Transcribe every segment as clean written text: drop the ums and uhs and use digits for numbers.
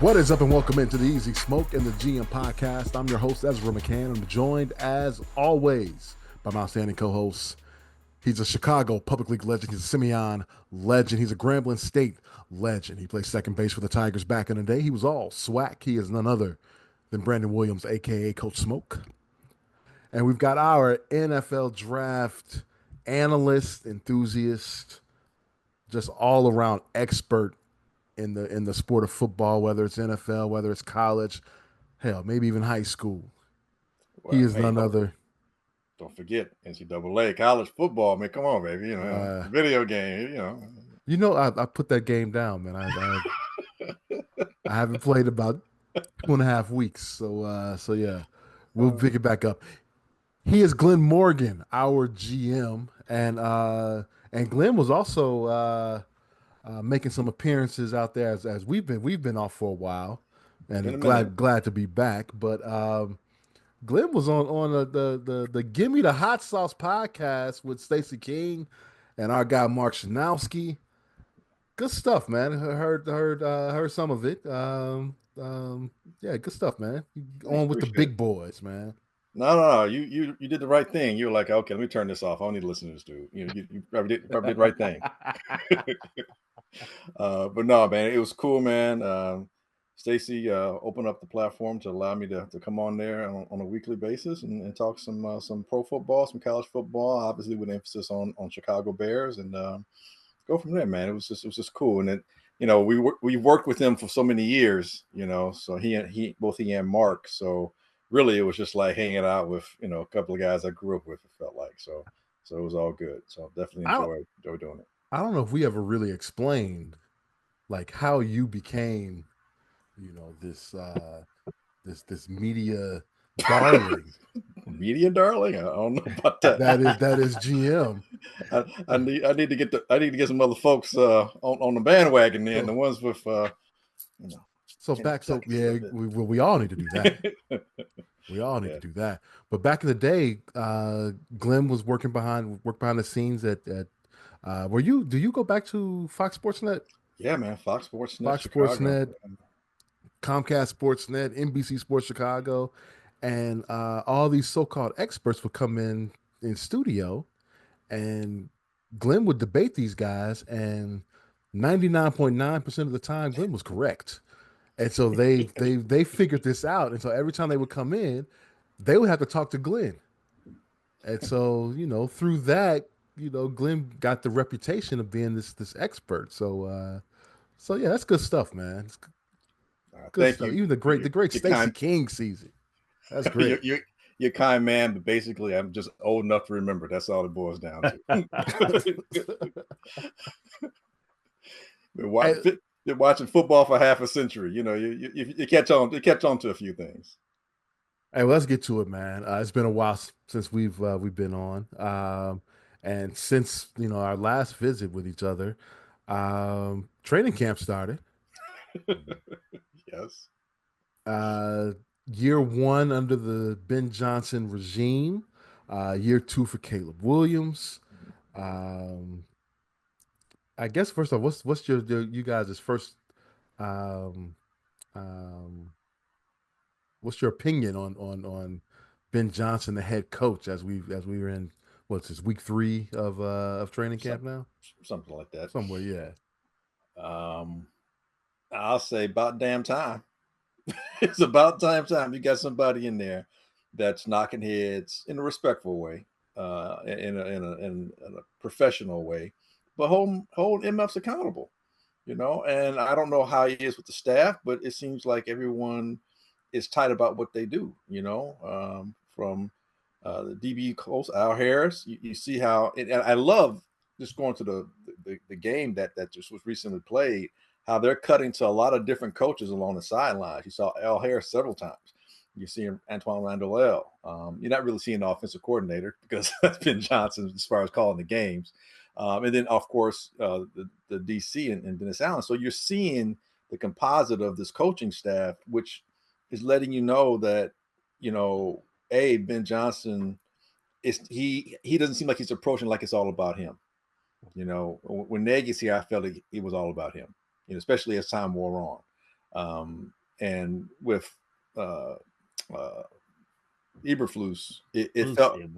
What is up, and welcome into the Easy Smoke and the GM podcast. I'm your host, Ezra McCann. I'm joined, as always, by my outstanding co-host. He's a Chicago Public League legend. He's a Simeon legend. He's a Grambling State legend. He played second base for the Tigers back in the day. He was all SWAC. He is none other than Brandon Williams, a.k.a. Coach Smoke. And we've got our NFL draft analyst, enthusiast, just all-around expert in the sport of football, whether it's NFL, whether it's college, hell, maybe even high school. He Well, is none other. Don't forget NCAA college football. Man, come on, baby. Video game. I put that game down, man. I haven't played about 2.5 weeks, so yeah, we'll pick it back up. He is Glenn Morgan, our GM, and Glenn was also making some appearances out there as we've been off for a while, and glad to be back. But Glenn was on the Give Me the Hot Sauce podcast with Stacey King and our guy Mark Shanowski. Good stuff, man. Heard some of it. Yeah, good stuff, man. On with the big boys, man. No. You did the right thing. You were like, okay, let me turn this off. I don't need to listen to this dude. You probably did the right thing. But no, man, it was cool, man. Stacey opened up the platform to allow me to come on there on a weekly basis and talk some pro football, some college football, obviously with emphasis on Chicago Bears, and go from there, man. It was just cool. And then, we worked with him for so many years, so both he and Mark. So really it was just like hanging out with, a couple of guys I grew up with, it felt like. So it was all good. So definitely enjoy doing it. I don't know if we ever really explained like how you became, this media darling. Media darling? I don't know about that. That is GM. I need to get some other folks on the bandwagon then, the ones with we all need to do that. We all need to do that. But back in the day, Glenn was working behind the scenes at do you go back to Fox Sports Net? Yeah, man. Fox Sports Net, Sports Net, Comcast Sports Net, NBC Sports Chicago, and all these so-called experts would come in studio, and Glenn would debate these guys, and 99.9% of the time, Glenn was correct. And so they figured this out, and so every time they would come in, they would have to talk to Glenn. And so through that, Glenn got the reputation of being this expert. So yeah, that's good stuff, man. It's good stuff. Even the great Stacey King season. That's great. You're kind, man, but basically I'm just old enough to remember. That's all it boils down to. Been watching football for half a century. You catch on to a few things. Hey, well, let's get to it, man. It's been a while since we've been on, and since our last visit with each other, training camp started. Yes. Year one under the Ben Johnson regime. Year two for Caleb Williams. I guess first off, what's you guys' first what's your opinion on Ben Johnson, the head coach, as we were in what's this week 3 of training camp now? Something like that. Somewhere, yeah. I'll say about damn time. It's about time you got somebody in there that's knocking heads in a respectful way, in a professional way, but hold MFs accountable, and I don't know how he is with the staff, but it seems like everyone is tight about what they do, from the DB coach, Al Harris. You see how, and I love just going to the game that just was recently played, how they're cutting to a lot of different coaches along the sidelines. You saw Al Harris several times. You see Antoine Randall. You're not really seeing the offensive coordinator because that's Ben Johnson as far as calling the games. And then, of course, the DC and Dennis Allen. So you're seeing the composite of this coaching staff, which is letting you know that, Ben Johnson he doesn't seem like he's approaching like it's all about him. When Nagy's here, I felt it was all about him, especially as time wore And with uh, uh, Eberflus, it Bruce, felt it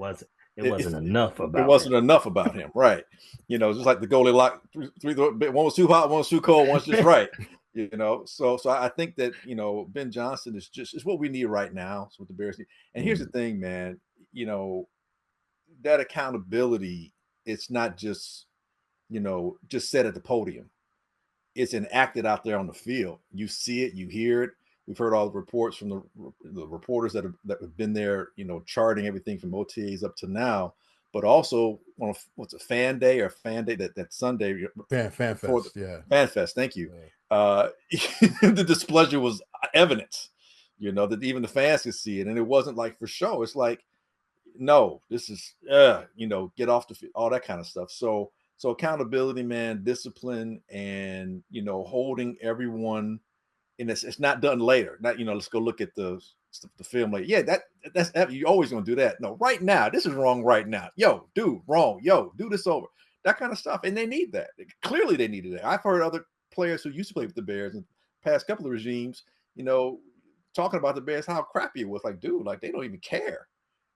it, wasn't enough it about him. wasn't enough about him, right? Just like the goalie lock three, one was too hot, one was too cold, one's just right. So I think that Ben Johnson is what we need right now. It's what the Bears need. And here's the thing, man. That accountability, it's not just said at the podium. It's enacted out there on the field. You see it, you hear it. We've heard all the reports from the reporters that have been there, charting everything from OTAs up to now. But also on what's a fan day that Sunday Fan before Fest, the yeah. Fan Fest. Thank you. Yeah. The displeasure was evident, that even the fans could see it, and it wasn't like for show. It's like, no, this is get off the field, all that kind of stuff. So accountability, man, discipline, and holding everyone. And it's not done later. Not let's go look at the film later. Yeah, that's you always gonna do that. No, right now, this is wrong. Right now, yo, dude, wrong. Yo, do this over. That kind of stuff, and they need that. Clearly, they needed it. I've heard other players who used to play with the Bears in the past couple of regimes, talking about the Bears, how crappy it was. Like, dude, like they don't even care.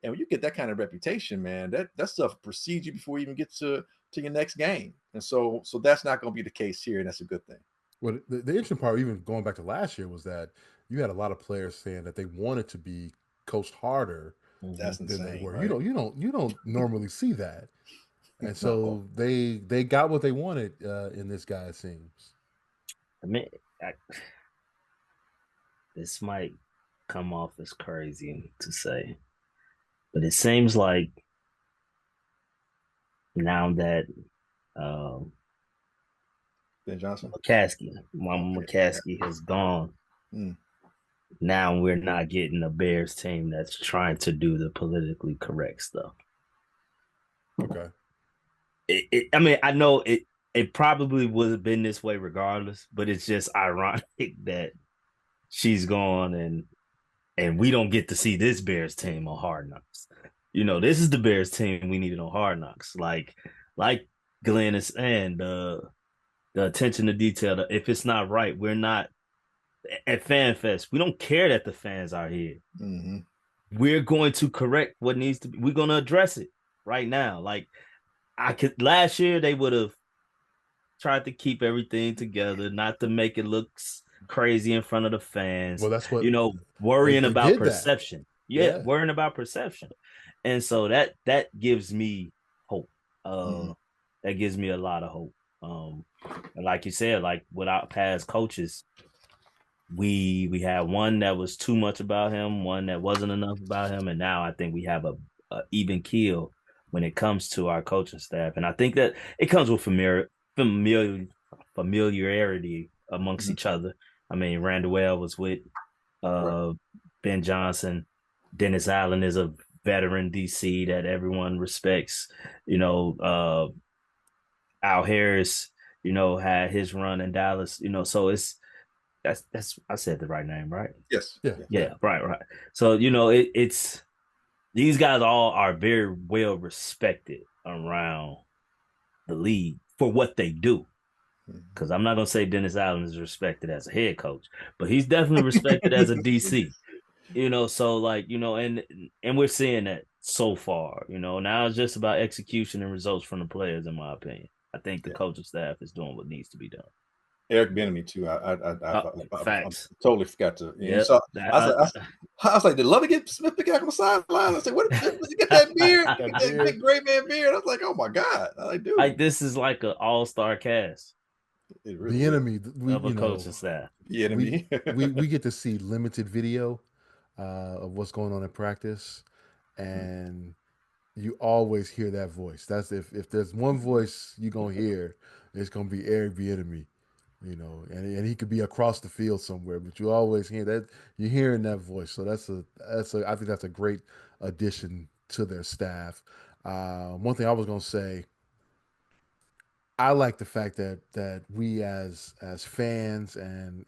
And when you get that kind of reputation, man, that stuff precedes you before you even get to your next game. And so that's not going to be the case here, and that's a good thing. Well, the interesting part, even going back to last year, was that you had a lot of players saying that they wanted to be coached harder That's than insane, they were. right? You don't normally see that, and No. so they got what they wanted in this guy. It seems. I mean, this might come off as crazy to say, but it seems like now that Ben Johnson, Mama McCaskey has gone. Now we're not getting a Bears team that's trying to do the politically correct stuff. Okay. I mean, I know it probably would have been this way regardless, but it's just ironic that she's gone and we don't get to see this Bears team on Hard Knocks. This is the Bears team we needed on Hard Knocks. Like Glenn is saying, the attention to detail. If it's not right, we're not at Fan Fest. We don't care that the fans are here. Mm-hmm. We're going to correct what needs to be. We're going to address it right now. Like last year they would have tried to keep everything together, not to make it look crazy in front of the fans. Well, that's what worrying they about did perception. That. Yeah, worrying about perception. And so that gives me hope. That gives me a lot of hope. And like you said, like with our past coaches, we had one that was too much about him, one that wasn't enough about him, and now I think we have a even keel when it comes to our coaching staff. And I think that it comes with familiarity amongst each other. I mean, Randall was with Right. Ben Johnson. Dennis Allen is a veteran DC that everyone respects. Al Harris, had his run in Dallas. So that's I said the right name, right? Yes. Yeah. Right. So it's these guys all are very well respected around the league for what they do. Because I'm not gonna say Dennis Allen is respected as a head coach, but he's definitely respected as a DC. So like and we're seeing that so far. Now it's just about execution and results from the players, in my opinion. I think the coaching staff is doing what needs to be done. Eric Bieniemy too. I Facts. totally forgot to. Yeah. I was like, did Love get Smith back on the sideline? I said, what? You get that beard, that big gray man beard. I was like, oh my god, I do. Like this is like an all-star cast. It really the enemy, we of a coaching staff. The enemy. we get to see limited video of what's going on in practice, and you always hear that voice. That's if there's one voice you're gonna hear, it's gonna be Eric Bieniemy, and he could be across the field somewhere, but you always hear that. You're hearing that voice, so that's a I think that's a great addition to their staff. One thing I was gonna say, I like the fact that we as fans and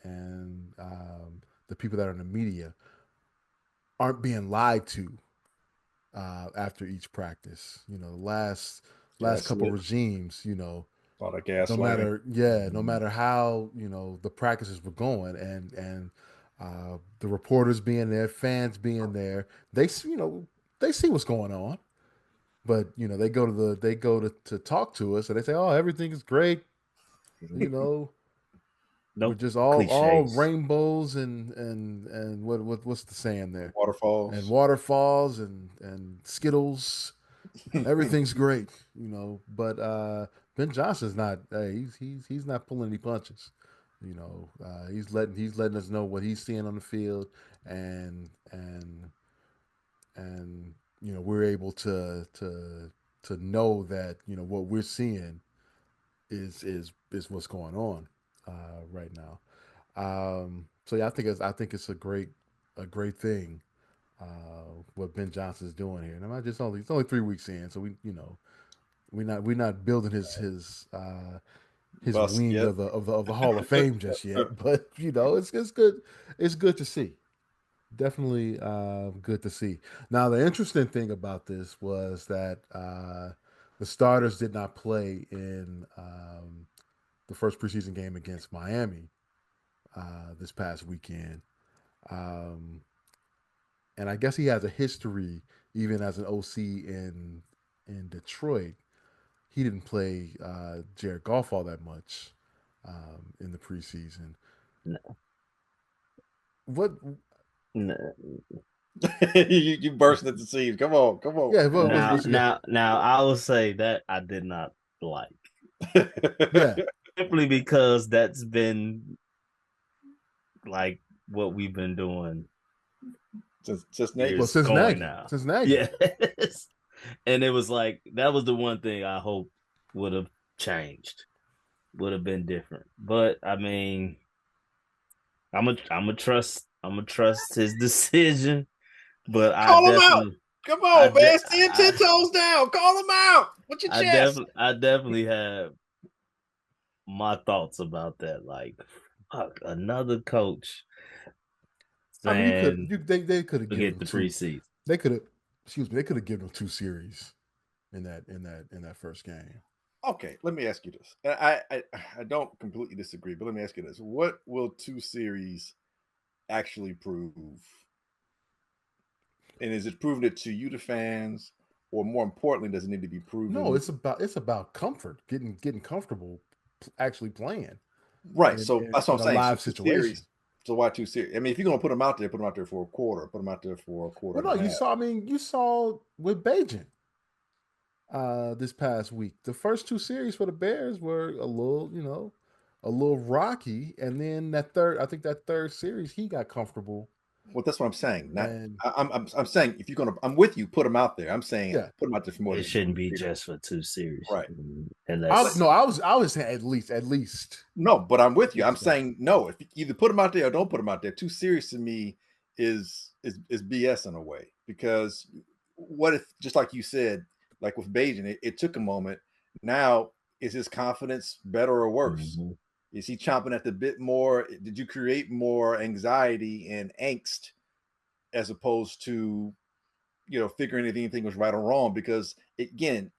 the people that are in the media aren't being lied to after each practice. The last couple regimes, All that gas. No matter, no matter how the practices were going, and the reporters being there, fans being there, they they see what's going on, but they go to talk to us, and they say, oh, everything is great, you know. We're Nope. just all Cliches. rainbows and what's the saying there? And Waterfalls. waterfalls and Skittles. Everything's great, But Ben Johnson's not. He's not pulling any punches. He's letting us know what he's seeing on the field, and we're able to know that what we're seeing is what's going on right now. So yeah, I think it's a great thing what Ben Johnson's doing here. And it's only 3 weeks in, so we're not building his Bust wing yet. of the Hall of Fame just yet. But it's good. It's good to see. Definitely good to see. Now the interesting thing about this was that the starters did not play in the first preseason game against Miami this past weekend. Um, and I guess he has a history, even as an OC in Detroit. He didn't play Jared Goff all that much in the preseason. No. What? No. you bursting at the seams. Come on, come on. Yeah. What you got? Now, I will say that I did not like Yeah. simply because that's been like what we've been doing just Nate. Well, years since going Nagy. now. Since Nagy. Yes. And it was like that was the one thing I hope would have changed, would have been different. But I mean, I'm a trust his decision. But Call him out. Come I, on, man. de- Stand 10 toes down. Call him out. What's your chest? I definitely have my thoughts about that. Like, fuck, another coach I mean, saying they could have given forget him the two. preseason. They could have. Excuse me. They could have given him 2 series in that first game. Okay, let me ask you this. I don't completely disagree, but let me ask you this. What will 2 series actually prove? And is it proving it to you, the fans, or more importantly, does it need to be No, proven? it's about comfort, getting comfortable, actually playing Right. in, So in, that's what in I'm a saying. So live two situation. series. So why 2 series? I mean, if you're gonna put them out there, put them out there for a quarter. Put them out there for a quarter Well, and no, a you half. saw. I mean, you saw with Beijing this past week. The first 2 series for the Bears were a little rocky, and then I think that third series, he got comfortable. Well, that's what I'm saying. Not. And I'm saying if you're gonna, I'm with you. Put them out there. I'm saying yeah, put them out there for more It than shouldn't two be series. just for 2 series, Right. unless no, I was saying at least. No, but I'm with you. I'm Least that. saying no. If you either put them out there or don't put them out there, 2 series to me is BS in a way, because what if, just like you said, like with Bajan, it took a moment. Now is his confidence better or worse? Mhm. Is he chomping at the bit more? Did you create more anxiety and angst as opposed to figuring if anything was right or wrong? Because again,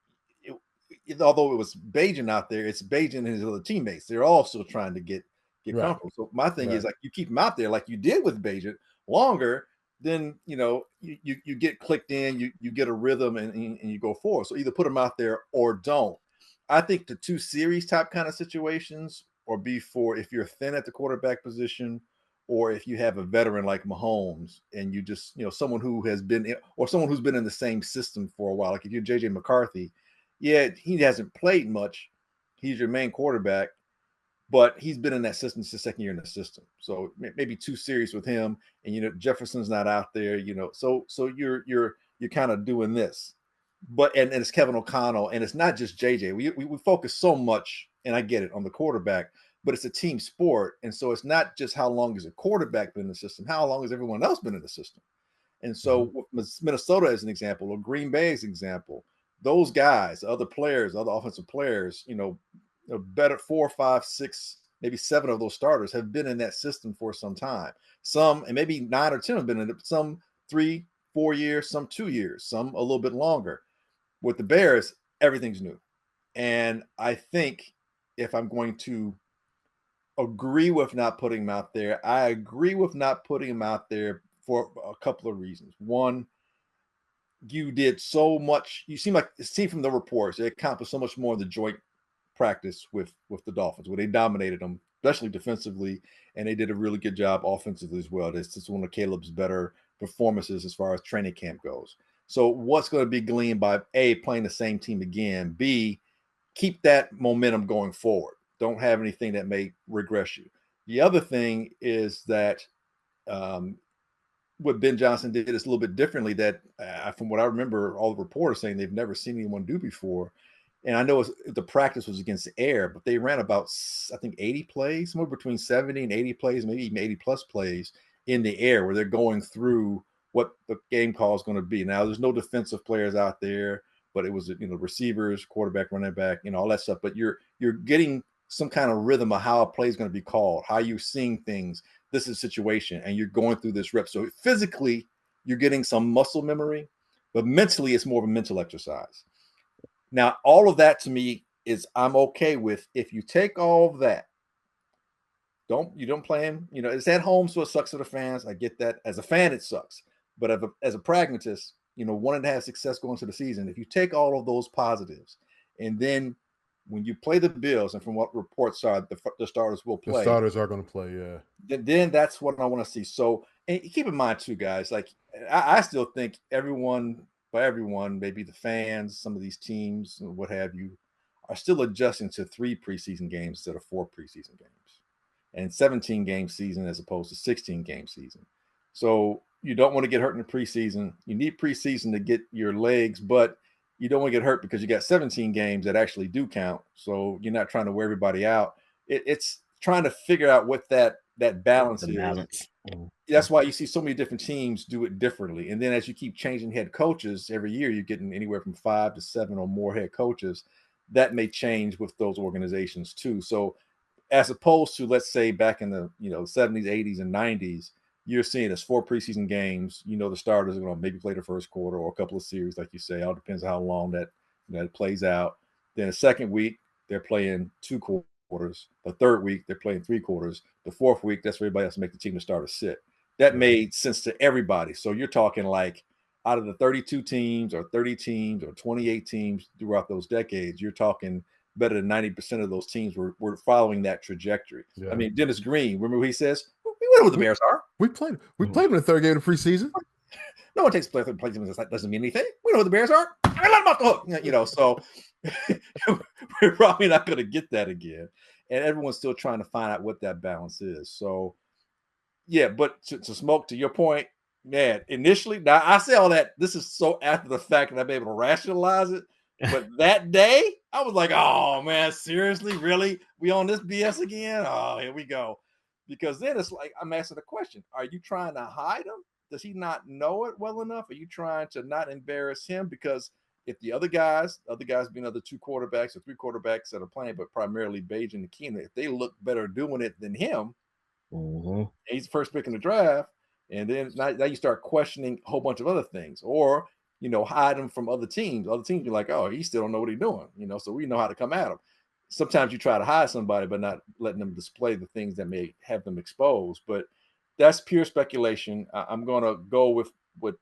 although it was Bajan out there, it's Bajan and his other teammates. They're all still trying to get Right, comfortable. So my thing is, right. like, you keep him out there like you did with Bajan longer, then you get clicked in, you get a rhythm, and you go forward. So either put them out there or don't. I think the 2 series type kind of situations, or be for if you're thin at the quarterback position, or if you have a veteran like Mahomes and you just someone who has been or someone who's been in the same system for a while. Like if you're JJ McCarthy, yeah, he hasn't played much. He's your main quarterback, but he's been in that system. It's the second year in the system, so maybe 2 series with him. And Jefferson's not out there. So you're kind of doing this, but and it's Kevin O'Connell, and it's not just JJ. We focus so much, and I get it, on the quarterback, but it's a team sport, and so it's not just how long has a quarterback been in the system, how long has everyone else been in the system. And so Minnesota as an example, or Green Bay as an example, those guys, other players, other offensive players, better 4, 5, 6, maybe 7 of those starters have been in that system for some time. Some, and maybe 9 or 10 have been in it, some 3, 4 years, some 2 years, some a little bit longer. With the Bears, everything's new. And I think if I'm going to agree with not putting him out there, I agree with not putting him out there for a couple of reasons. One, you did so much. You seem from the reports, they accomplished so much more in the joint practice with the Dolphins, where they dominated them, especially defensively, and they did a really good job offensively as well. This is one of Caleb's better performances as far as training camp goes. So what's going to be gleaned by A, playing the same team again, B, keep that momentum going forward. Don't have anything that may regress you. The other thing is that what Ben Johnson did is a little bit differently that from what I remember, all the reporters saying they've never seen anyone do before. And I know the practice was against the air, but they ran about, I think, 80 plays, somewhere between 70 and 80 plays, maybe even 80 plus plays in the air, where they're going through what the game call is going to be. Now, there's no defensive players out there, but it was, receivers, quarterback, running back, all that stuff. But you're getting some kind of rhythm of how a play is going to be called, how you're seeing things. This is a situation, and you're going through this rep. So physically, you're getting some muscle memory, but mentally, it's more of a mental exercise. Now, all of that to me is I'm okay with. If you take all of that, you don't play him. It's at home, so it sucks for the fans. I get that. As a fan, it sucks. But as a pragmatist, wanting to have success going into the season, if you take all of those positives, and then when you play the Bills, and from what reports are, the starters will play. The starters are going to play, yeah. Then that's what I want to see. So, and keep in mind too, guys, like I still think everyone, maybe the fans, some of these teams, what have you, are still adjusting to 3 preseason games instead of 4 preseason games, and 17-game season as opposed to 16-game season. So you don't want to get hurt in the preseason. You need preseason to get your legs, but you don't want to get hurt because you got 17 games that actually do count. So you're not trying to wear everybody out. It's trying to figure out what that balance is. Balance. That's why you see so many different teams do it differently. And then as you keep changing head coaches every year, you're getting anywhere from 5 to 7 or more head coaches. That may change with those organizations too. So as opposed to, let's say, back in the 70s, 80s, and 90s, you're seeing as 4 preseason games. The starters are going to maybe play the first quarter or a couple of series, like you say. All depends on how long that plays out. Then the second week, they're playing 2 quarters. The third week, they're playing 3 quarters. The fourth week, that's for everybody else to make the team to start or sit. That made sense to everybody. So you're talking like out of the 32 teams or 30 teams or 28 teams throughout those decades, you're talking better than 90% of those teams were following that trajectory. Yeah. I mean, Dennis Green, remember what he says? We know who the Bears are. We played them in the third game of the preseason. No one takes third place. That doesn't mean anything. We know who the Bears are. I let them off the hook. So we're probably not going to get that again. And everyone's still trying to find out what that balance is. So, yeah, but to Smoke, to your point, man, initially, now I say all that, this is so after the fact that I'm able to rationalize it. But that day, I was like, oh, man, seriously? Really? We on this BS again? Oh, here we go. Because then it's like, I'm asking the question, are you trying to hide him? Does he not know it well enough? Are you trying to not embarrass him? Because if the other guys being other 2 quarterbacks or 3 quarterbacks that are playing, but primarily Beige and Keenan, if they look better doing it than him, he's the first pick in the draft, and then now you start questioning a whole bunch of other things. Or, hide him from other teams. Other teams be like, oh, he still don't know what he's doing, so we know how to come at him. Sometimes you try to hide somebody, but not letting them display the things that may have them exposed. But that's pure speculation. I'm going to go with what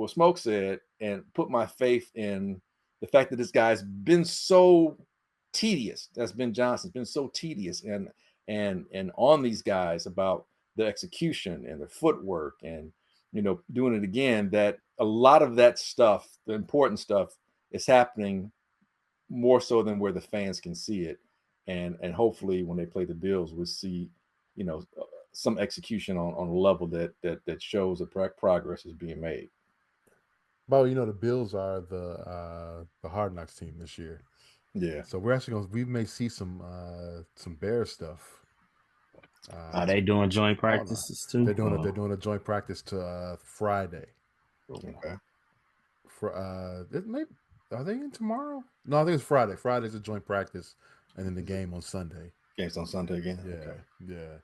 Smoke said and put my faith in the fact that this guy's been so tedious. That's Ben Johnson's been so tedious and on these guys about the execution and the footwork and doing it again, that a lot of that stuff, the important stuff, is happening more so than where the fans can see it. And hopefully when they play the Bills, we'll see, some execution on a level that shows that progress is being made. Well, the Bills are the Hard Knocks team this year. Yeah. So we're actually we may see some Bear stuff. Are they doing joint practices too? They're doing a joint practice to Friday. Okay. Are they in tomorrow? No, I think it's Friday. Friday's a joint practice, and then the game on Sunday. Game's on Sunday again. Yeah, okay. Yeah.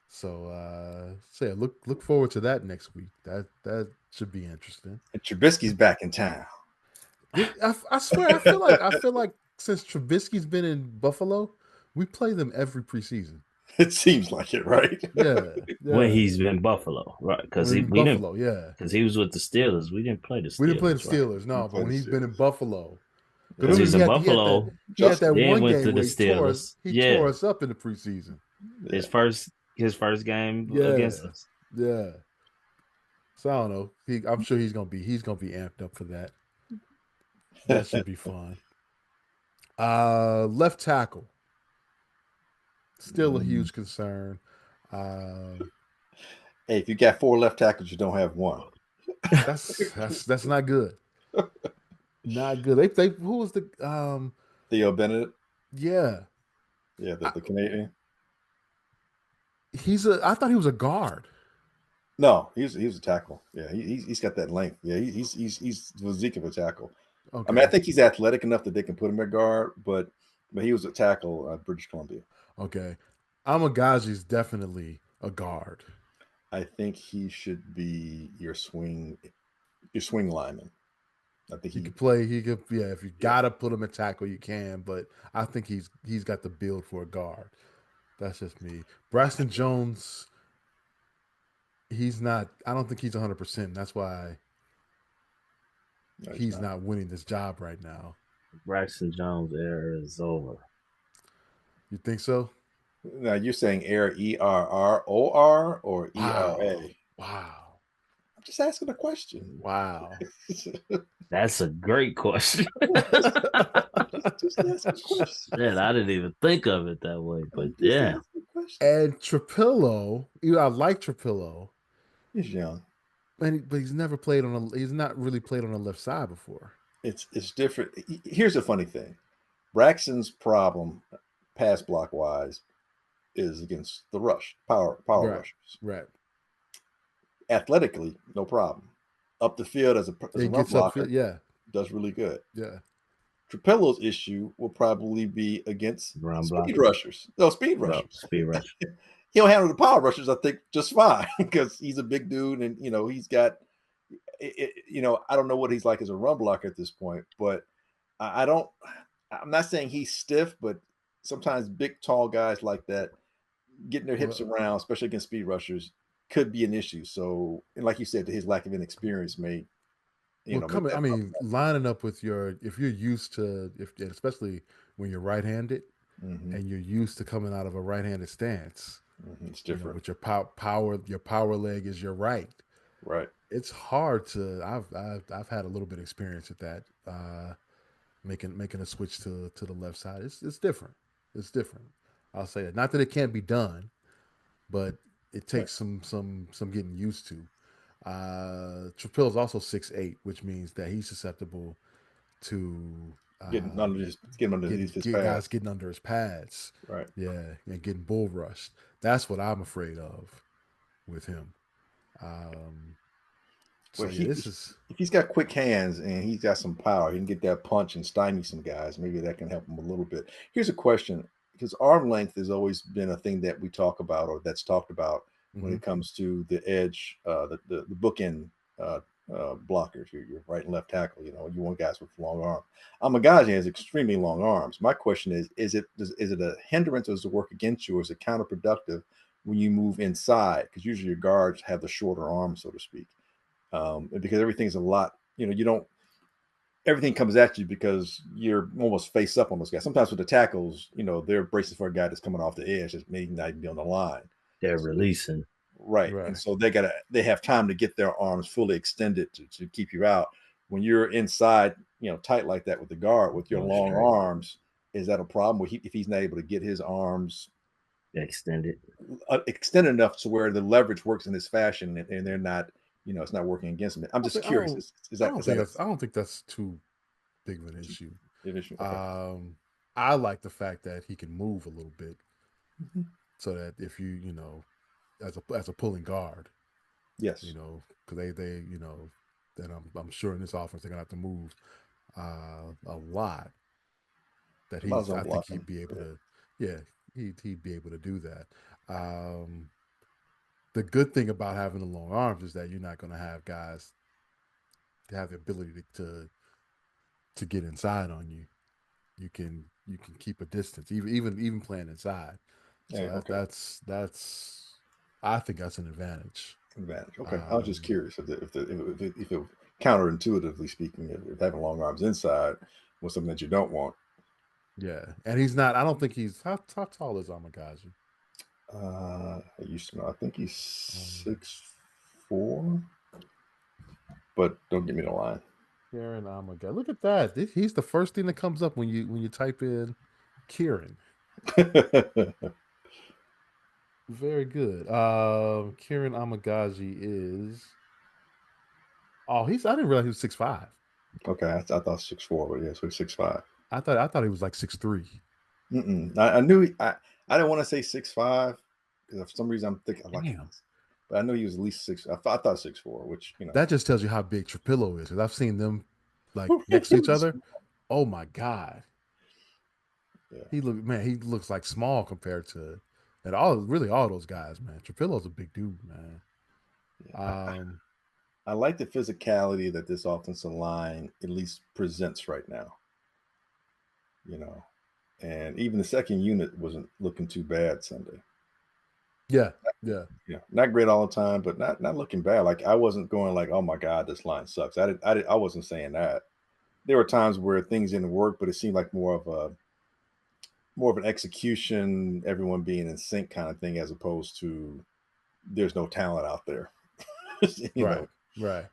So yeah, look forward to that next week. That should be interesting. And Trubisky's back in town. I swear, I feel like since Trubisky's been in Buffalo, We play them every preseason. It seems like it, right? Yeah, When yeah. he's in Buffalo, right? Because When in we didn't, Buffalo, yeah. because he was with the Steelers. We didn't play the We didn't play the Steelers, right? Steelers, no, but Play when the he's been in Steelers. Buffalo, Because he remember was in Buffalo. he had that Justin. Then one went game to the where Steelers. he tore Yeah, us up in the preseason. his Yeah. first game Yeah, against us. yeah. So I don't know. I'm sure he's gonna be amped up for that. That should be fun. Left tackle, still a huge concern. Hey, if you got 4 left tackles, you don't have one. That's not good. Not good. They who was the Theo Bennett, yeah. the Canadian. I thought he was a guard. No, he's a tackle. Yeah, he's got that length. Yeah, he's physique of a tackle. Okay. I mean, I think he's athletic enough that they can put him at guard, but he was a tackle at British Columbia. Okay. Amagazi's definitely a guard. I think he should be your swing lineman. I think he could play. He could, yeah. If you gotta put him at tackle, you can. But I think he's got the build for a guard. That's just me. Braxton Jones, he's not. I don't think he's 100%. That's why he's not winning this job right now. Braxton Jones' era is over. You think so? Now you're saying error ERROR or ERA? Wow. I'm just asking a question. Wow. That's a great question. just ask a question. Man, I didn't even think of it that way, but yeah. And Trapillo, I like Trapillo. He's young, but he's never played on he's not really played on the left side before. It's different. Here's the funny thing: Braxton's problem, pass block wise, is against the power right. rushers. Right. Athletically, no problem. Up the field as a run blocker, yeah, does really good. Yeah. Trapillo's issue will probably be against speed rushers. Speed rushers. He'll handle the power rushers, I think, just fine because he's a big dude, and he's got. I don't know what he's like as a run blocker at this point, but I'm not saying he's stiff, but sometimes big, tall guys like that getting their hips around, especially against speed rushers, could be an issue. So, and like you said, his lack of inexperience may. Lining up with if you're used to, especially when you're right-handed, and you're used to coming out of a right-handed stance, it's different. With your power leg is your right. Right. It's hard to. I've had a little bit of experience with that. Making a switch to the left side. It's different. It's different. I'll say it. Not that it can't be done, but it takes some getting used to. Trapil is also 6'8", which means that he's susceptible to getting under his pads. Guys getting under his pads. Right. Yeah, and getting bull rushed. That's what I'm afraid of with him. If he's got quick hands and he's got some power, he can get that punch and stymie some guys. Maybe that can help him a little bit. Here's a question, because arm length has always been a thing that we talk about, or that's talked about when it comes to the edge, the bookend blockers, your right and left tackle. You want guys with long arms. Amagazi has extremely long arms. My question is it a hindrance, or does it work against you, or is it counterproductive when you move inside? Because usually your guards have the shorter arms, so to speak. Because everything's a lot, everything comes at you because you're almost face up on those guys. Sometimes with the tackles, they're bracing for a guy that's coming off the edge that's maybe not even be on the line. They're releasing. Right. And so they have time to get their arms fully extended to keep you out. When you're inside, tight like that with the guard, with your long arms, is that a problem? If he's not able to get his arms extended enough to where the leverage works in this fashion and they're not, it's not working against him. I'm just curious. I don't think that's too big of an issue. Okay. I like the fact that he can move a little bit, so that if you as a pulling guard, yes, because they then I'm sure in this offense they're gonna have to move a lot. I think he'd be able to. Yeah, he'd be able to do that. The good thing about having the long arms is that you're not going to have guys have the ability to get inside on you. You can you can keep a distance, even playing inside. So Okay. that's I think that's an advantage. Advantage. Okay. I was just curious if it counterintuitively speaking, if having long arms inside was something that you don't want. Yeah, and he's not. I don't think he's how tall is Amagaji? I used to know. I think he's 6'4", but don't get me the line. Kieran Amagaji. Look at that. He's the first thing that comes up when you type in Kieran. Very good. Kieran Amagaji is. Oh, I didn't realize he was 6'5". Okay, I thought 6'4", but yeah, so he's 6'5". I thought he was like 6'3". I knew I didn't want to say 6'5" because for some reason I'm thinking like, Damn. but I know he was at least 6. I thought 6'4", which That just tells you how big Trapillo is. Because I've seen them like next to each other. Oh my god. Yeah. He looks like small compared to and really all those guys, man. Trapillo's a big dude, man. Yeah. I like the physicality that this offensive line at least presents right now. And even the second unit wasn't looking too bad Sunday. Yeah. Not great all the time, but not looking bad. Like I wasn't going like, oh my god, this line sucks. I wasn't saying that. There were times where things didn't work, but it seemed like more of an execution, everyone being in sync kind of thing, as opposed to there's no talent out there. Right.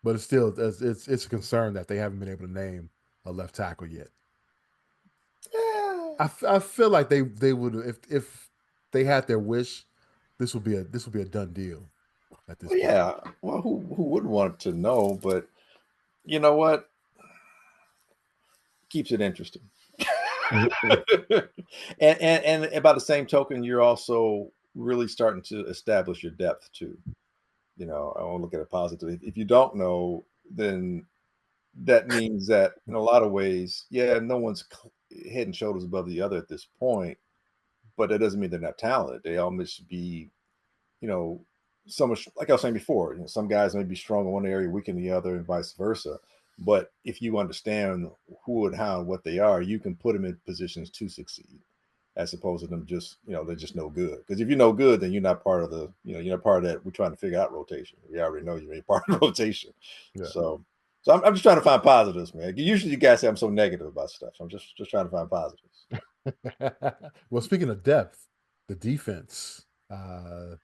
But it's still it's a concern that they haven't been able to name a left tackle yet. I feel like they would if they had their wish, this would be a done deal at this point. Yeah. Well, who wouldn't want to know? But you know what? Keeps it interesting. and by the same token, you're also really starting to establish your depth too. I want to look at it positively. If you don't know, then that means that in a lot of ways, yeah, no one's head and shoulders above the other at this point, but that doesn't mean they're not talented. They all must be, so much, like I was saying before, some guys may be strong in one area, weak in the other, and vice versa. But if you understand who and how and what they are, you can put them in positions to succeed, as opposed to them just, they're just no good. Because if you're no good, then you're not part of you're not part of that. We're trying to figure out rotation. We already know you ain't part of rotation. Yeah. So I'm just trying to find positives, man. Usually you guys say I'm so negative about stuff. So I'm just trying to find positives. Well, speaking of depth, the defense, the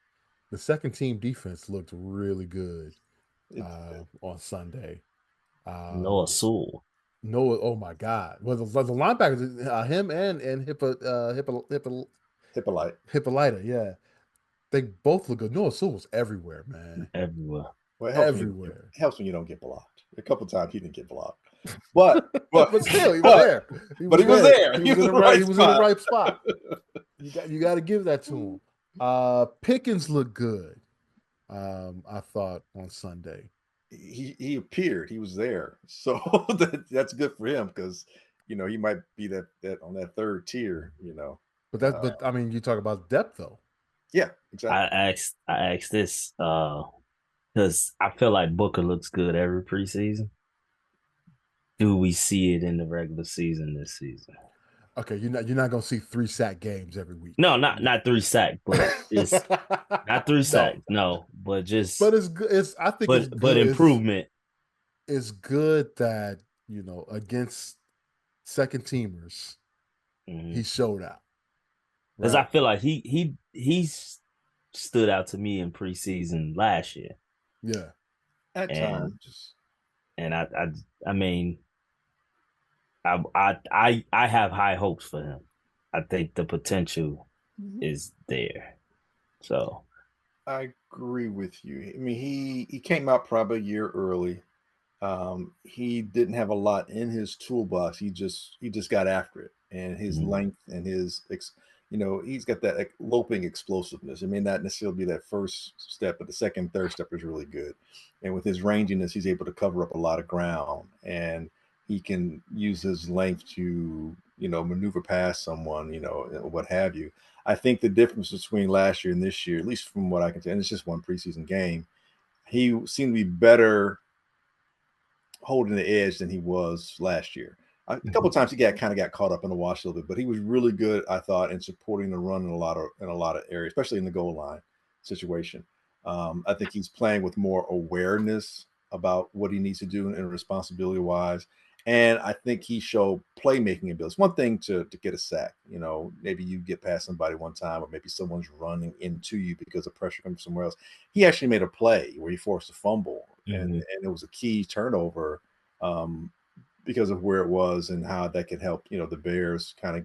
second team defense looked really good on Sunday. Noah Sewell. Oh my God! Well, the linebackers, him and Hippolyta, yeah, they both look good. Noah Sewell's everywhere, man. Everywhere. Well, everywhere. It helps when you don't get blocked. A couple of times he didn't get blocked, but still he was there. He was there. He was in the right spot. You got to give that to him. Pickens looked good. I thought on Sunday. He appeared. He was there, so that's good for him because he might be that on that third tier. But I mean, you talk about depth though. Yeah, exactly. I asked this because I feel like Booker looks good every preseason. Do we see it in the regular season this season? Okay, you're not gonna see 3 sack games every week. No, not 3 sack, but it's not 3 sacks. No, but just. But it's good. I think it's good. But improvement. It's good that against second teamers, he showed out. Because I feel like he stood out to me in preseason last year. Yeah, at times. And I mean, I have high hopes for him. I think the potential is there. So I agree with you. I mean, he came out probably a year early. He didn't have a lot in his toolbox. He just got after it, and his length and his he's got that loping explosiveness. It may not necessarily be that first step, but the second, third step is really good. And with his ranginess, he's able to cover up a lot of ground, and he can use his length to maneuver past someone, what have you. I think the difference between last year and this year, at least from what I can tell, and it's just one preseason game, he seemed to be better holding the edge than he was last year. A couple of times he kind of got caught up in the wash a little bit, but he was really good, I thought, in supporting the run in a lot of areas, especially in the goal line situation. I think he's playing with more awareness about what he needs to do and responsibility wise. And I think he showed playmaking ability. It's one thing to get a sack. Maybe you get past somebody one time, or maybe someone's running into you because the pressure comes somewhere else. He actually made a play where he forced a fumble, and it was a key turnover because of where it was and how that could help the Bears kind of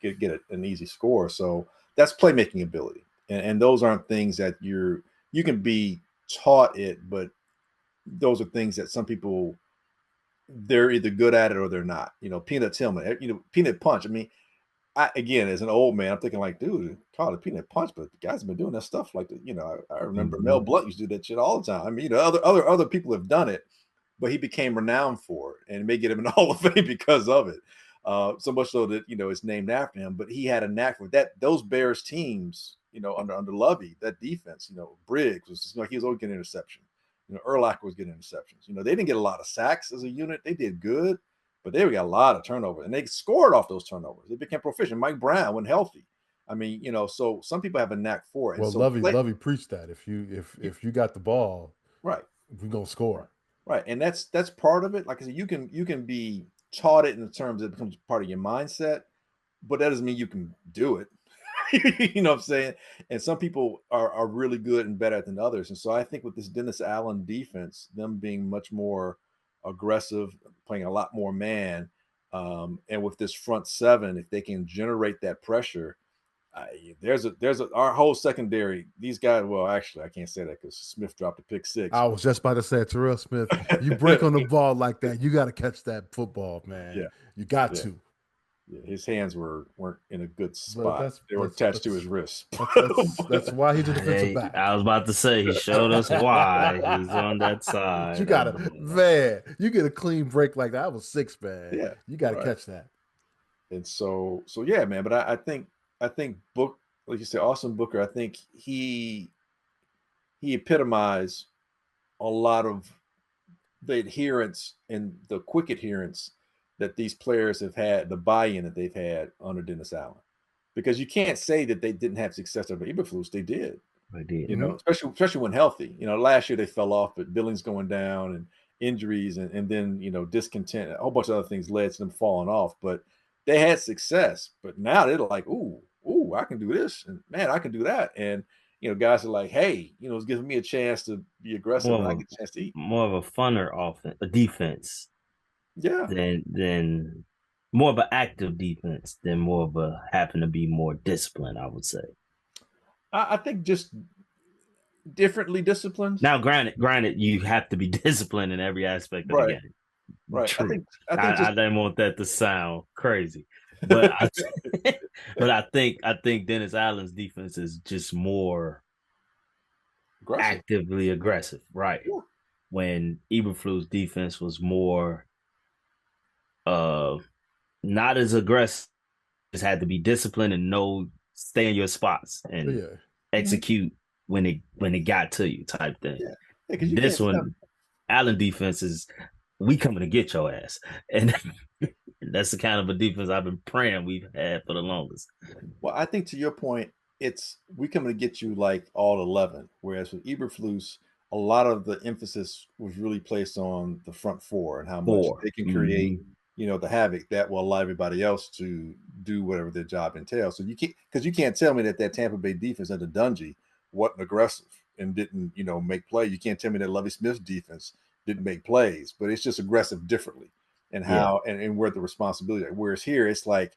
get an easy score. So that's playmaking ability, and those aren't things that you can be taught it, but those are things that some people, they're either good at it or they're not. Peanut Tillman, Peanut Punch. I mean, again, as an old man, I'm thinking like, dude, call it Peanut Punch, but the guys have been doing that stuff like that. I remember Mel Blunt used to do that shit all the time. I mean, other people have done it, but he became renowned for it, and it may get him in the Hall of Fame because of it. So much so that it's named after him. But he had a knack for that. Those Bears teams, under Lovey, that defense, Briggs was just like he was always getting interception. Urlacher was getting interceptions. They didn't get a lot of sacks as a unit. They did good, but they got a lot of turnovers, and they scored off those turnovers. They became proficient. Mike Brown, when healthy, I mean, so some people have a knack for it. Well, so Lovey preached that if you got the ball, right, we're gonna score. Right, and that's part of it. Like I said, you can be taught it in the terms that it becomes part of your mindset, but that doesn't mean you can do it. You know what I'm saying? And some people are really good and better than others. And so I think with this Dennis Allen defense, them being much more aggressive, playing a lot more man, and with this front seven, if they can generate that pressure, there's our whole secondary. These guys, well, actually, I can't say that because Smith dropped a pick six. I was just about to say, Terrell Smith, you break on the ball like that, you got to catch that football, man. Yeah, you got to. Yeah, his hands weren't in a good spot. They were attached to his wrists. That's why he's a defensive back. I was about to say he showed us why he's on that side. You got to, man. You get a clean break like that. I was 6, man. Yeah, you got to catch that. And so yeah, man. But I think Book, like you said, Austin Booker. I think he epitomized a lot of the adherence and the quick adherence that these players have had, the buy-in that they've had under Dennis Allen, because you can't say that they didn't have success under Eberflus. They did. They did. Especially when healthy. Last year they fell off, but Billings going down and injuries and then discontent, a whole bunch of other things led to them falling off. But they had success. But now they're like, ooh, I can do this, and man, I can do that. And guys are like, hey, it's giving me a chance to be aggressive, and I get a chance to eat. More of a funner offense, a defense. Yeah. Than more of an active defense than more of a happen to be more disciplined, I would say. I think just differently disciplined. Now, granted, you have to be disciplined in every aspect of the game. Right. True. I didn't want that to sound crazy, but I think Dennis Allen's defense is just more actively aggressive, right? Yeah. When Eberflus' defense was more not as aggressive, just had to be disciplined and stay in your spots and execute when it got to you type thing. Yeah, this one, Allen defense is we coming to get your ass, and that's the kind of a defense I've been praying we've had for the longest. Well, I think to your point, it's we coming to get you like all 11, whereas with Eberflus, a lot of the emphasis was really placed on the front four and how much they can create. The havoc that will allow everybody else to do whatever their job entails. So you can't tell me that Tampa Bay defense under Dungy wasn't aggressive and didn't, make play. You can't tell me that Lovie Smith's defense didn't make plays, but it's just aggressive differently and how and where the responsibility. Whereas here it's like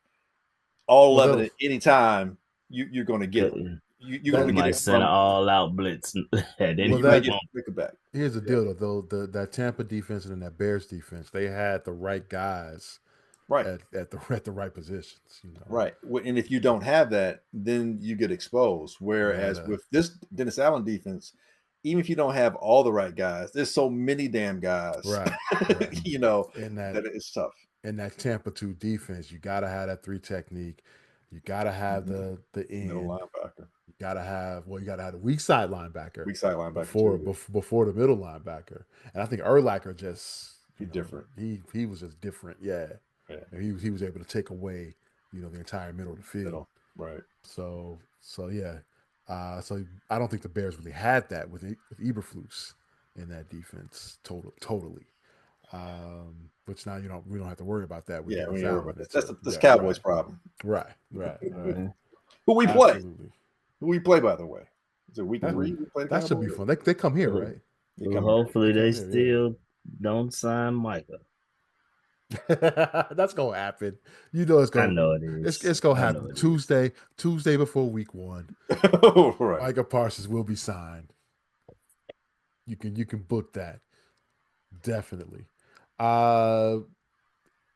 all 11 at any time you're going to get it. You're going to get it send an all-out blitz at any moment. Here's the deal, though. That Tampa defense and that Bears defense, they had the right guys at the right positions. Right. And if you don't have that, then you get exposed. Whereas with this Dennis Allen defense, even if you don't have all the right guys, there's so many damn guys. Right. that it's tough. In that Tampa 2 defense, you got to have that 3 technique. You got to have the end. Middle linebacker. You got to have the weak side linebacker. Before the middle linebacker. And I think Urlacher just different. He was just different. Yeah. Yeah. And he was able to take away, the entire middle of the field. Right. So yeah. So I don't think the Bears really had that with Eberflus in that defense. Totally. Which now we don't have to worry about that with Yeah, Dennis we Allen. that's Cowboys' problem. Right. Who we play? Absolutely. Who we play, by the way? Is it week 3? We play the That should be Cowboys? fun. They come here, right? Well, hopefully they here, still don't sign Micah. That's gonna happen. It's gonna. I know it is. It's gonna happen Tuesday before week 1. Right. Micah Parsons will be signed. You can book that. Definitely.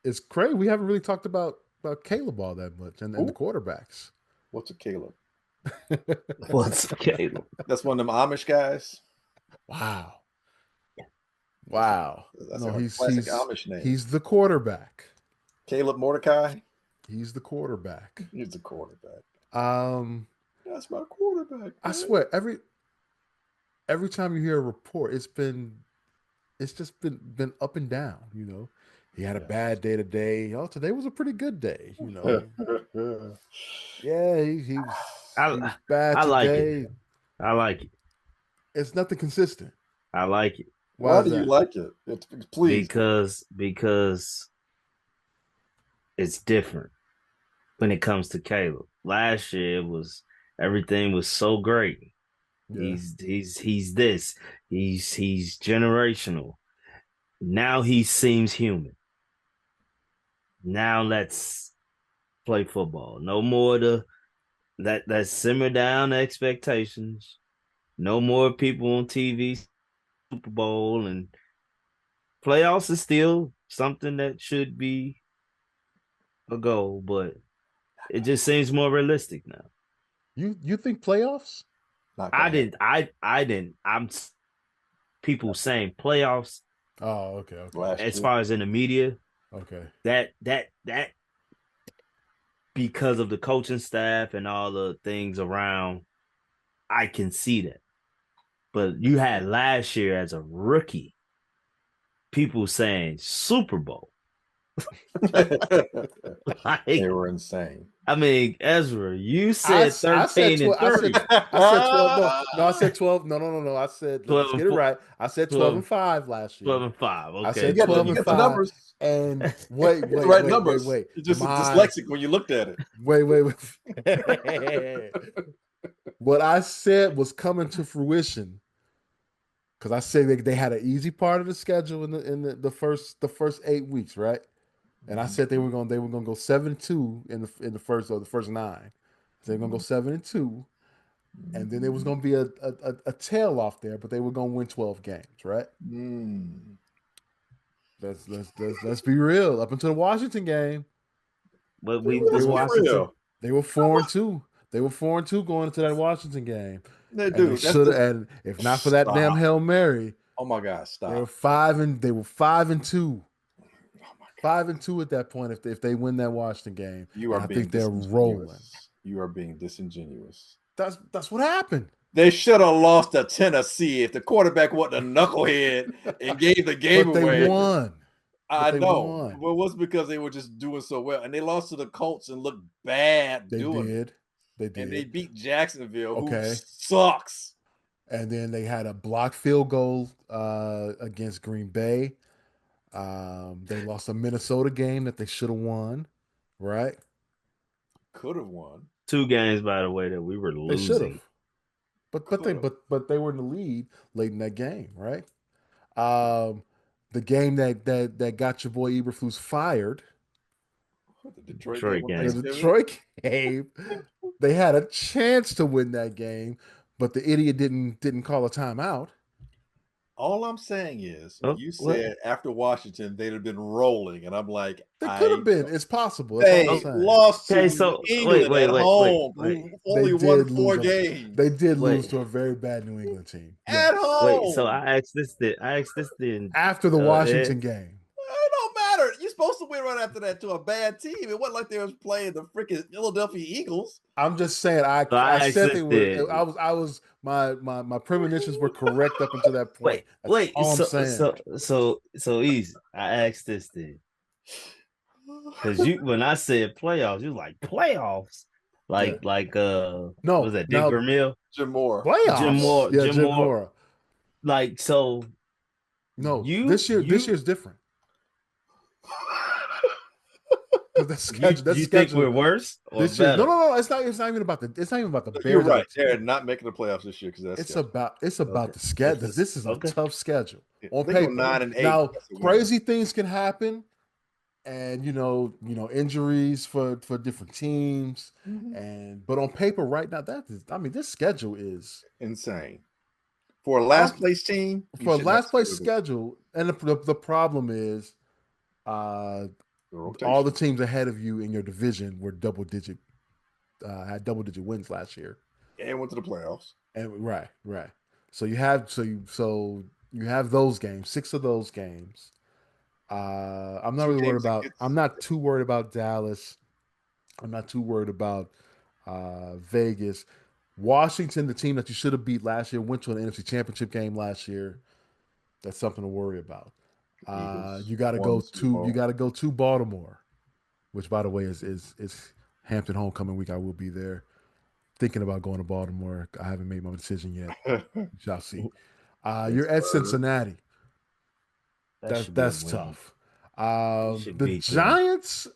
It's crazy. We haven't really talked about Caleb all that much and the quarterbacks. What's a Caleb? What's Caleb? That's one of them Amish guys. Wow. That's a classic Amish name. He's the quarterback. Caleb Mordecai. He's the quarterback. He's the quarterback. That's my quarterback. I swear, every time you hear a report, it's just been up and down. He had a bad day today. Today was a pretty good day. Yeah, he was bad I like today. it. I like it. It's nothing consistent. I like it. Why do you like it? Please. Because it's different when it comes to Caleb. Last year everything was so great. Yeah. He's this. He's generational. Now he seems human. Now let's play football. No more that simmer down expectations. No more people on TV, Super Bowl, and playoffs is still something that should be a goal, but it just seems more realistic now. You think playoffs? I didn't. I'm people saying playoffs. Oh, okay. As far as in the media, okay. That because of the coaching staff and all the things around, I can see that. But you had last year as a rookie, people saying Super Bowl. They were insane. I mean, Ezra, you said 13 and 30. I said 12. No. I said, let's get it right. I said 12 and 5 last year. 12 and 5. Okay. I said 12 and 5. Numbers. And wait. You're just dyslexic when you looked at it. Wait. What I said was coming to fruition. Because I said they had an easy part of the schedule in the first 8 weeks, right? And I said they were going to go 7-2 in the first 9. So they were going to go 7-2, and then there was going to be a tail off there, but they were going to win 12 games, right? Let's be real. Up until the Washington game, but they were 4-2. They were 4-2 going into that Washington game. They should have, and if not for that damn Hail Mary. Oh my God! Stop. They were 5-2. 5-2 at that point. If they win that Washington game, I think they're rolling. You are being disingenuous. That's what happened. They should have lost to Tennessee if the quarterback wasn't a knucklehead and gave the game away. They won. I know. Well, it was because they were just doing so well, and they lost to the Colts and looked bad. They did. And they beat Jacksonville, who sucks. And then they had a blocked field goal against Green Bay. They lost a Minnesota game that they should have won, right? Could have won 2 games, by the way, that we were losing. They should have, but they were in the lead late in that game, right? The game that got your boy Eberflus fired. The Detroit game. They had a chance to win that game, but the idiot didn't call a timeout. All I'm saying is, you said after Washington they'd have been rolling, and I'm like, they could have been. It's possible. They lost to England at home. Only won 4 games. They did lose to a very bad New England team at home. Wait, so I asked this then after the Washington game. It don't matter. You're supposed to win right after that to a bad team. It wasn't like they was playing the freaking Philadelphia Eagles. I'm just saying. I said they were. I was. My premonitions were correct up until that point. Wait. I'm saying. So easy. I asked this then. Because when I said playoffs, you like playoffs, Yeah. what was No, that Dick now Vermeil, Jim Moore. playoffs. Yeah, Jim Jim Moore, Mora. like so No, you this year's different because that's you think we're schedule. worse or This year's no, better? no, no. It's not even about the You're Bears as a right. They're team. not making the playoffs this year because that's It's about okay. the schedule. It's This is a okay. tough schedule on They go paper. 9-8. Now, That's a win. crazy things can happen, and injuries for different teams, but on paper right now, this schedule is Insane. For a last place team, you for shouldn't have last to place go to schedule, and the problem is, uh, the all the rotation. teams ahead of you in your division were had double digit wins last year. And went to the playoffs. And right. So you have those games, 6 of those games. I'm not 2 really worried games about. I'm against. not too worried about Dallas. I'm not too worried about Vegas. Washington, the team that you should have beat last year, went to an NFC Championship game last year. That's something to worry about. Eagles You got to won go the Super Bowl. to Baltimore, which by the way is Hampton homecoming week. I will be there. Thinking about going to Baltimore. I haven't made my decision yet. We shall see. You're at Pittsburgh. Cincinnati. That should be a That's win. tough. You should The beat them. Giants,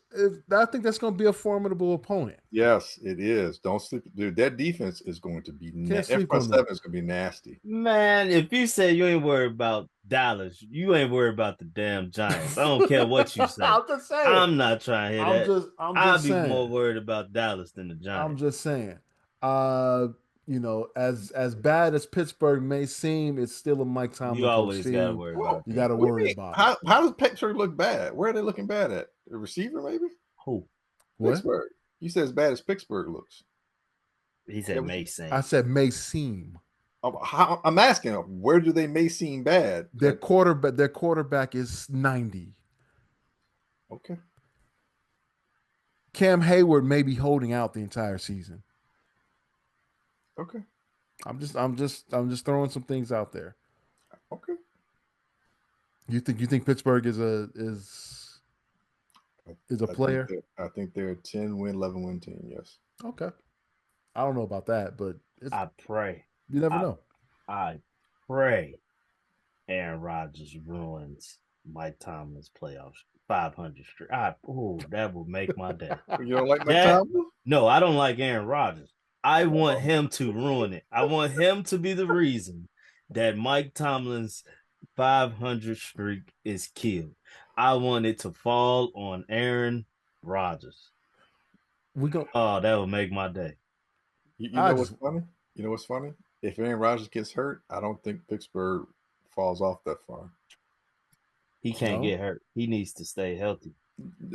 I think that's going to be a formidable opponent. Yes, it is. Don't sleep, dude. That defense is going to be Can't that sleep front on them. seven is going to be nasty. Man, if you say you ain't worried about Dallas, you ain't worried about the damn Giants. I don't care what you say. I'm just saying. I'm not trying to hear that. I'm I'll just be more saying. worried about Dallas than the I'm Giants. just saying. As bad as Pittsburgh may seem, it's still a Mike Tomlin You coach always gotta team. worry about You got to What do you worry mean? about it. How does Pittsburgh look bad? Where are they looking bad at? The receiver, maybe? who. What? Pittsburgh. You said as bad as Pittsburgh looks. He said Mason. I said may seem. I'm asking, where do they may seem bad? Their quarterback is 90. Okay. Cam Hayward may be holding out the entire season. Okay. I'm just throwing some things out there. Okay. You think Pittsburgh is a player? I think they're a 10-win, 11-win team. Yes. Okay. I don't know about that, but I pray. You never know. I pray Aaron Rodgers ruins Mike Tomlin's playoffs 500 straight. That would make my day. You don't like Mike Tomlin? No, I don't like Aaron Rodgers. I want him to ruin it. I want him to be the reason that Mike Tomlin's 500 streak is killed. I want it to fall on Aaron Rodgers. That would make my day. You know what's funny? You know what's funny? If Aaron Rodgers gets hurt, I don't think Pittsburgh falls off that far. He can't get hurt. He needs to stay healthy.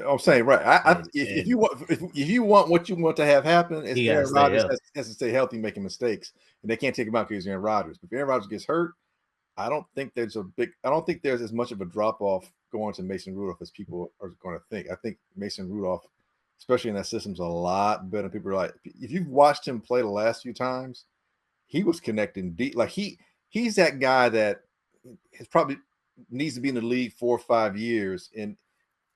I'm saying right. If you want what you want to have happen, is Aaron Rodgers has to stay healthy, making mistakes, and they can't take him out because he's Aaron Rodgers. If Aaron Rodgers gets hurt, I don't think there's as much of a drop off going to Mason Rudolph as people are going to think. I think Mason Rudolph, especially in that system, is a lot better. People are like, if you've watched him play the last few times, he was connecting deep. Like he's that guy that is probably needs to be in the league 4 or 5 years, and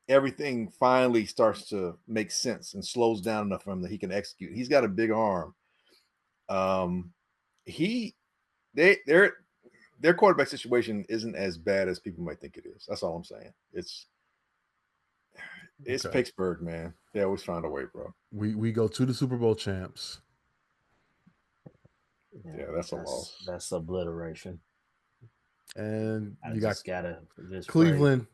everything finally starts to make sense and slows down enough for him that he can execute. He's got a big arm. Their quarterback situation isn't as bad as people might think it is. That's all I'm saying. It's Pittsburgh, man. They always find a way, bro. We go to the Super Bowl champs. Yeah, that's a loss. That's obliteration. And I you just got gotta Cleveland.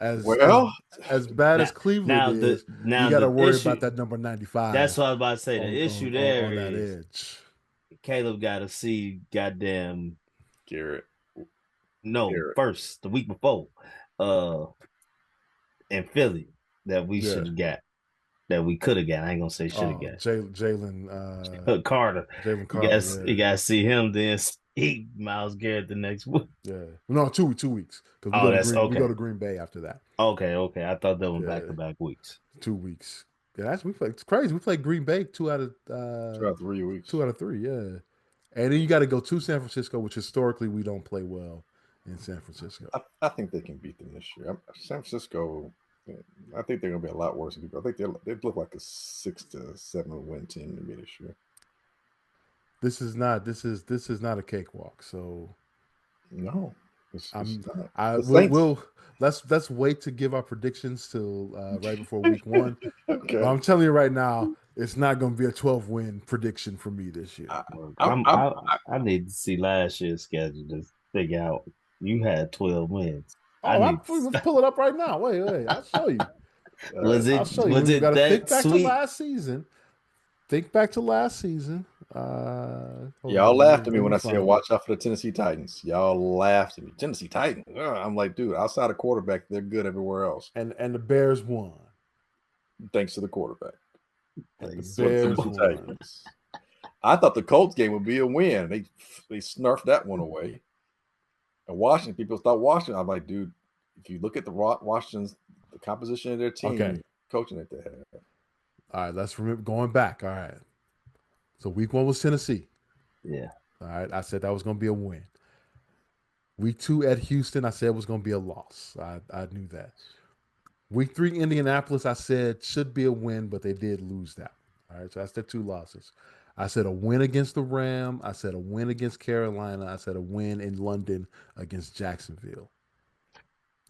As bad as Cleveland is, you got to worry about that number 95. That's what I was about to say. The issue there on that is edge. Caleb got to see goddamn Garrett. First the week before, in Philly that we should have got. That we could have got. I ain't gonna say should have got. Jalen Carter. Jalen Carter. You gotta see him then. He Myles Garrett the next week. Yeah, no, 2 weeks because we go to Green Bay after that. Okay. I thought that was back-to-back weeks. 2 weeks. Yeah, it's crazy. We played Green Bay 2 out of 3 weeks. 2 out of 3, yeah. And then you got to go to San Francisco, which historically we don't play well. in San Francisco. I think they can beat them this year. San Francisco, I think they're going to be a lot worse than people. I think they look like a 6 to 7 win team to me this year. This is not a cakewalk. So no, let's wait to give our predictions till right before week 1. Okay. But I'm telling you right now, it's not going to be a 12-win prediction for me this year. I need to see last year's schedule to figure out. You had 12 wins. Let's pull it up right now. Wait, I'll show you. Was it that think back sweet? To last season. Think back to last season. Y'all laughed at me when I said watch out for the Tennessee Titans. Y'all laughed at me. Tennessee Titans. I'm like, dude, outside of quarterback, they're good everywhere else. And the Bears won. Thanks to the quarterback. Thanks the Bears won. I thought the Colts game would be a win. They snarfed that one away. And Washington, people thought Washington. I'm like, dude, if you look at the composition of their team, coaching that they have. All right, let's remember going back. All right. So week 1 was Tennessee. Yeah. All right. I said that was going to be a win. Week 2 at Houston, I said it was going to be a loss. I knew that. Week 3, Indianapolis, I said should be a win, but they did lose that. All right. So that's their 2 losses. I said a win against the Rams. I said a win against Carolina. I said a win in London against Jacksonville.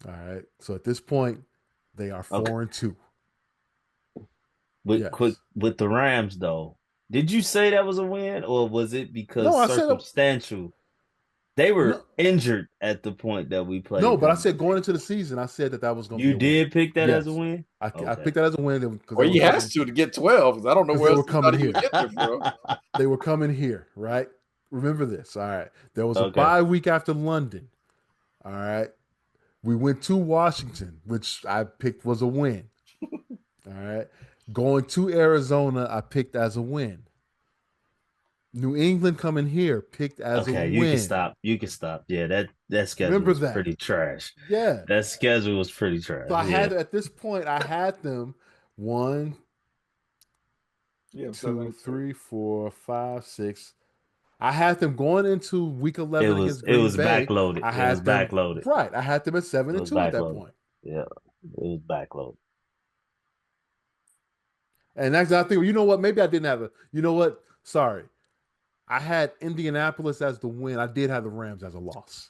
All right. So at this point, they are 4-2. With the Rams, though, did you say that was a win, or was it because circumstantial? They were injured at the point that we played. No, but I said going into the season, I said that was going to be a win. You did pick that as a win? I picked that as a win. Well, he has to get 12. I don't know where they were coming here. They were coming here, right? Remember this. All right. There was a bye week after London. All right. We went to Washington, which I picked was a win. All right. Going to Arizona, I picked as a win. New England coming here, picked as a win. You can stop. Yeah, that schedule was pretty trash. Yeah. That schedule was pretty trash. So I had, at this point, I had them 1, 2, 3, 4, 5, 6. I had them going into week 11 against Green Bay. It was backloaded. Right. I had them at 7-2 at that point. Yeah, it was backloaded. And that's I think, you know what? Maybe I didn't have sorry. I had Indianapolis as the win. I did have the Rams as a loss.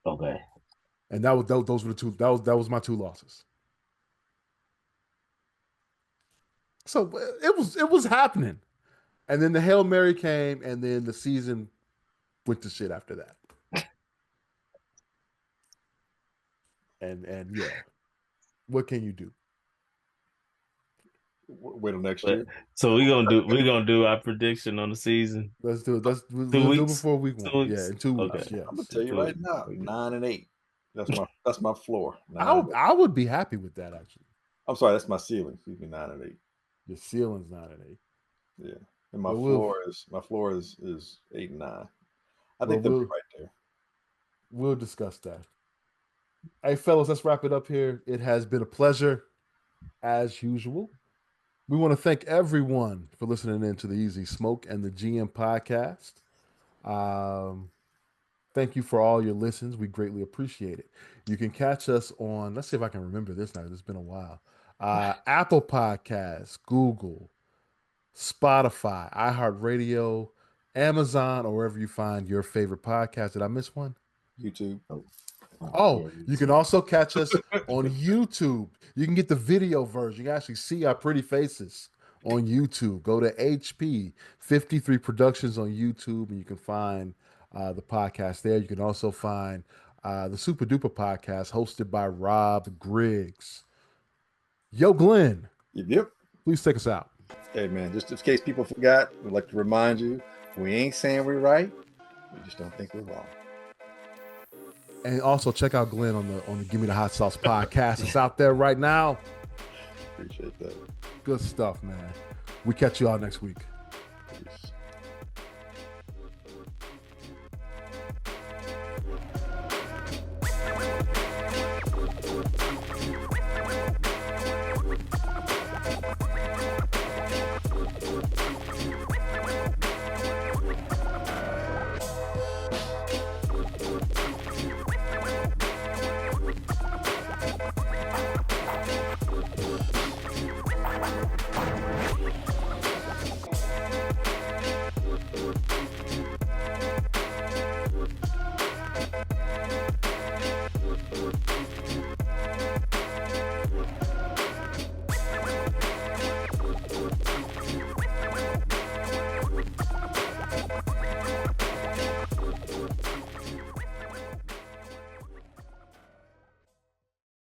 Okay. And those were the 2. That was my 2 losses. So it was happening. And then the Hail Mary came, and then the season went to shit after that. And yeah. What can you do? Wait till next year. So we're gonna do our prediction on the season. Let's do it. We'll do it before week 1. Yeah, in 2 weeks. Okay. Yeah. I'm gonna tell you right now, 9-8. That's my floor. I would be happy with that, actually. I'm sorry, that's my ceiling. Excuse me, 9-8. Your ceiling's 9-8. Yeah, and my floor is 8 and 9. I think they'll be right there. We'll discuss that. Hey, fellas, let's wrap it up here. It has been a pleasure, as usual. We want to thank everyone for listening in to the Easy Smoke and the GM podcast. Thank you for all your listens. We greatly appreciate it. You can catch us on, let's see if I can remember this now. It's been a while. Apple Podcasts, Google, Spotify, iHeartRadio, Amazon, or wherever you find your favorite podcast. Did I miss one? YouTube. You can also catch us on YouTube. You can get the video version. You can actually see our pretty faces on YouTube. Go to HP 53 Productions on YouTube, and you can find the podcast there. You can also find the Super Duper podcast hosted by Rob Griggs. Yo, Glenn. Yep. Please take us out. Hey, man, just in case people forgot, we'd like to remind you, we ain't saying we're right. We just don't think we're wrong. And also check out Glenn on the Give Me the Hot Sauce podcast. It's out there right now. Appreciate that. Good stuff, man. We catch you all next week.